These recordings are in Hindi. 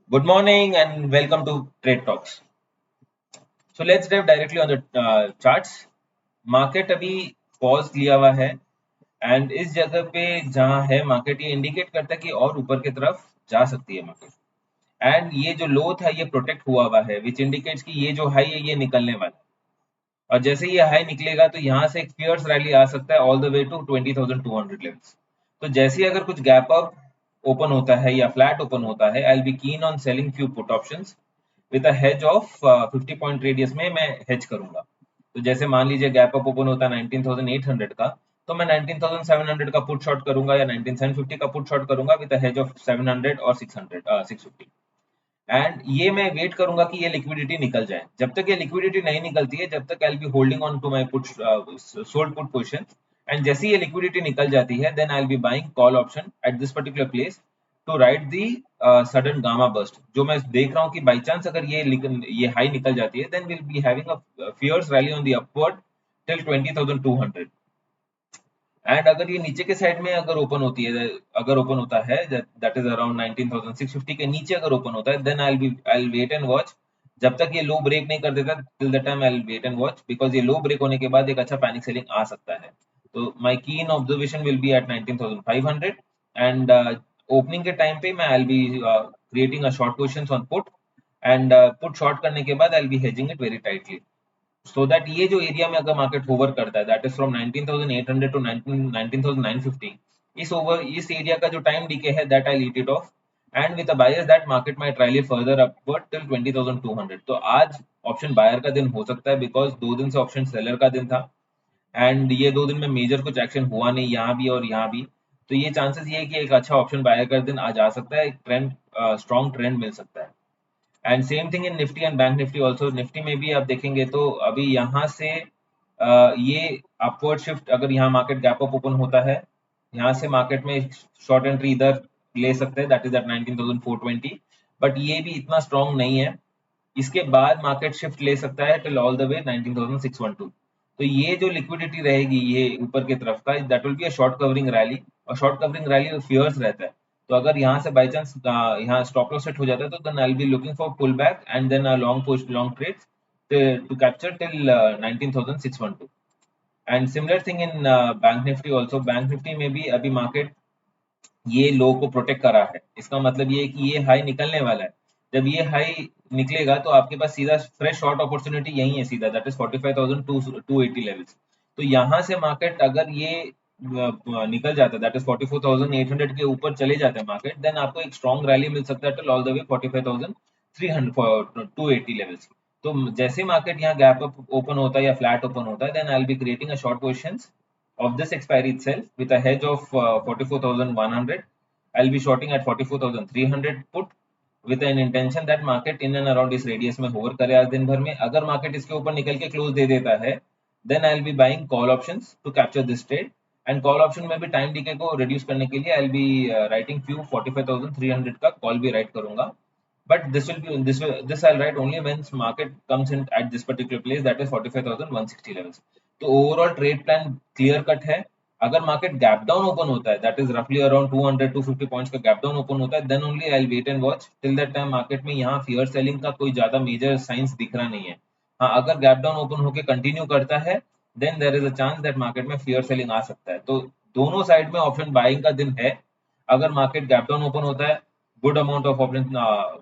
Good morning and welcome to Trade Talks. So let's dive directly on the charts. Market अभी पॉज लिया हुआ है एंड इस जगह पे जहां है मार्केट ये इंडिकेट करता है कि और ऊपर की तरफ जा सकती है मार्केट। एंड ये जो लो था ये प्रोटेक्ट हुआ है विच इंडिकेट्स कि ये जो हाई है ये निकलने वाला है। और जैसे ये हाई निकलेगा तो यहाँ से एक फियर्स रैली आ सकता है all the way to 20,200 levels. तो जैसे ही अगर कुछ गैप अप ओपन होता है या फ्लैट ओपन होता है आई will B keen on selling few put options with a hedge of 50 point radius में मैं हेज करूंगा। तो जैसे मान लीजिए गैप अप ओपन होता है 19,800 का, तो मैं 19,700 का पुट शॉट करूंगा या 19,750 का पुट शॉट करूंगा विद अ हेज ऑफ 700 और 650। एंड ये मैं वेट करूंगा कि ये लिक्विडिटी निकल जाए। जब तक ये लिक्विडिटी नहीं निकलती है जब तक I will be holding on to my put sold put position. And जैसे ही ये लिक्विडिटी निकल जाती है then I will be buying call option at this particular place to ride the sudden gamma burst. जो मैं देख रहा हूँ कि बाई चांस अगर ये हाई निकल जाती है then will be having a fierce rally on the upward till 20,200। And अगर ये नीचे के साइड में अगर ओपन होती है, अगर ओपन होता है दैट इज अराउंड 19,650 के नीचे अगर ओपन होता है then I wait and watch. जब तक ये लो ब्रेक नहीं कर देता till the time I wait and watch because ये लो ब्रेक होने के बाद एक अच्छा पैनिक सेलिंग आ सकता है। तो my keen observation will be at 19,500 and opening के टाइम पे मैं I be creating a short positions on put and put short करने के बाद I be hedging it very tightly so that ये जो एरिया में अगर मार्केट होवर करता है दैट इज फ्रॉम 19,800 टू 19,950। इस एरिया का जो टाइम डीके है that I let it off and with a bias that market might rally further upward till 20,200। तो आज ऑप्शन बायर का दिन हो सकता है बिकॉज 2 दिन से ऑप्शन सेलर का दिन था एंड ये 2 दिन में मेजर कुछ एक्शन हुआ नहीं यहाँ भी और यहाँ भी। तो ये चांसेस ये है कि एक अच्छा ऑप्शन बायर का दिन आज आ सकता है, एक ट्रेंड स्ट्रॉन्ग ट्रेंड मिल सकता है। And same thing in Nifty and bank Nifty also. Nifty में भी आप देखेंगे तो अभी यहाँ से ये अपवर्ड शिफ्ट अगर यहाँ मार्केट गैप अप ओपन होता है यहाँ से मार्केट में शॉर्ट एंट्री इधर ले सकते हैं दैट इज एट 19,420। बट ये भी इतना स्ट्रांग नहीं है। इसके बाद मार्केट शिफ्ट ले सकता है टिल ऑल द वे 19,612। तो ये जो लिक्विडिटी रहेगी ये ऊपर की तरफ का that will be a short covering rally. और शॉर्ट कवरिंग रैली में फियर्स रहता है। तो अगर यहाँ से बाई चांस यहाँ स्टॉप लॉस सेट हो जाता है तो then I will be looking for pull back and then a long push long trades to capture till 19,612। And similar thing in Bank Nifty also. Bank Nifty में भी अभी मार्केट ये लो को प्रोटेक्ट करा है। इसका मतलब ये है कि ये हाई निकलने वाला है। जब ये हाई निकलेगा तो आपके पास सीधा फ्रेश शॉर्ट अपॉर्चुनिटी यही है सीधा दैट इज 45,280 लेवल्स। तो यहाँ से मार्केट अगर ये निकल जाता है दैट इज 44,800 के ऊपर चले जाते हैं मार्केट देन आपको एक स्ट्रॉन्ग रैली मिल सकता है till all the way 45,300 280 levels. तो जैसे मार्केट यहाँ गैप अप ओपन होता है या फ्लैट ओपन होता है then I will be creating a short positions of this expiry itself with a hedge of 44,100. I'll be shorting at 44,300 put with an intention that market in and around इस रेडियस में होवर करे आज दिन भर में। अगर मार्केट इसके ऊपर निकल के क्लोज दे देता है then I will be buying call options to capture this trade. And call option में भी टाइम डीके को रिड्यूस करने के लिए I will be writing few 45,300 का कॉल भी राइट करूंगा। But this I'll write only when market comes in at this particular place that is 45,160 levels. तो overall trade plan clear cut है। अगर मार्केट गैप डाउन ओपन होता है दैट इज रफली अराउंड 200 250 पॉइंट्स का गैप डाउन ओपन होता है then only I wait and watch till that time market में यहाँ फियर सेलिंग का कोई ज्यादा मेजर साइंस दिख रहा नहीं है। हाँ अगर गैप डाउन ओपन होकर कंटिन्यू करता है then there is a chance that market में फियर सेलिंग आ सकता है। तो दोनों साइड में ऑप्शन बाइंग का दिन है। अगर मार्केट गैप डाउन ओपन होता है गुड अमाउंट ऑफ ऑप्शन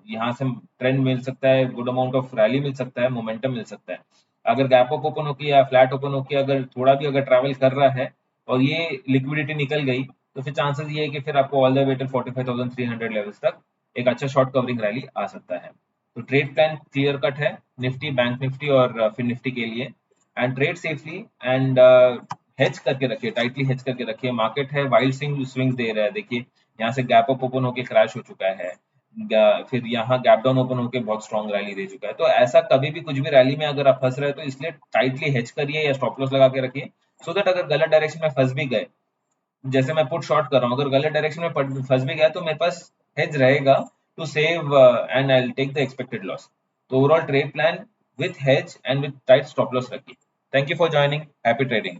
यहाँ से ट्रेंड मिल सकता है, गुड अमाउंट ऑफ रैली मिल सकता है, मोमेंटम मिल सकता है। अगर गैप अप ओपन होकर या फ्लैट ओपन होकर अगर थोड़ा भी अगर ट्रैवल कर रहा है और ये लिक्विडिटी निकल गई तो फिर चांसेस ये है कि फिर आपको all the way till 45,300 levels तक एक अच्छा शॉर्ट कवरिंग रैली आ सकता है। तो ट्रेड प्लान क्लियर कट है निफ्टी बैंक निफ्टी और फिर निफ्टी के लिए। And trade safely and hedge करके रखिए, टाइटली हेज करके रखिए। मार्केट है वाइल्ड स्विंग्स दे रहा है। देखिए यहाँ से गैप अप ओपन होकर क्रैश हो चुका है, फिर यहाँ गैप डाउन ओपन होकर बहुत स्ट्रॉन्ग रैली दे चुका है। तो ऐसा कभी भी कुछ भी रैली में अगर आप फंस रहे हो तो इसलिए टाइटली हेज करिए या स्टॉप लॉस लगा के रखिए सो दैट अगर गलत डायरेक्शन में फंस भी गए, जैसे मैं पुट शॉर्ट कर रहा हूँ, अगर गलत डायरेक्शन में फंस भी गया तो मेरे पास हेज रहेगा to save and I will take the expected loss. तो overall trade plan with hedge and with tight stop loss रखिए। Thank you for joining, happy trading.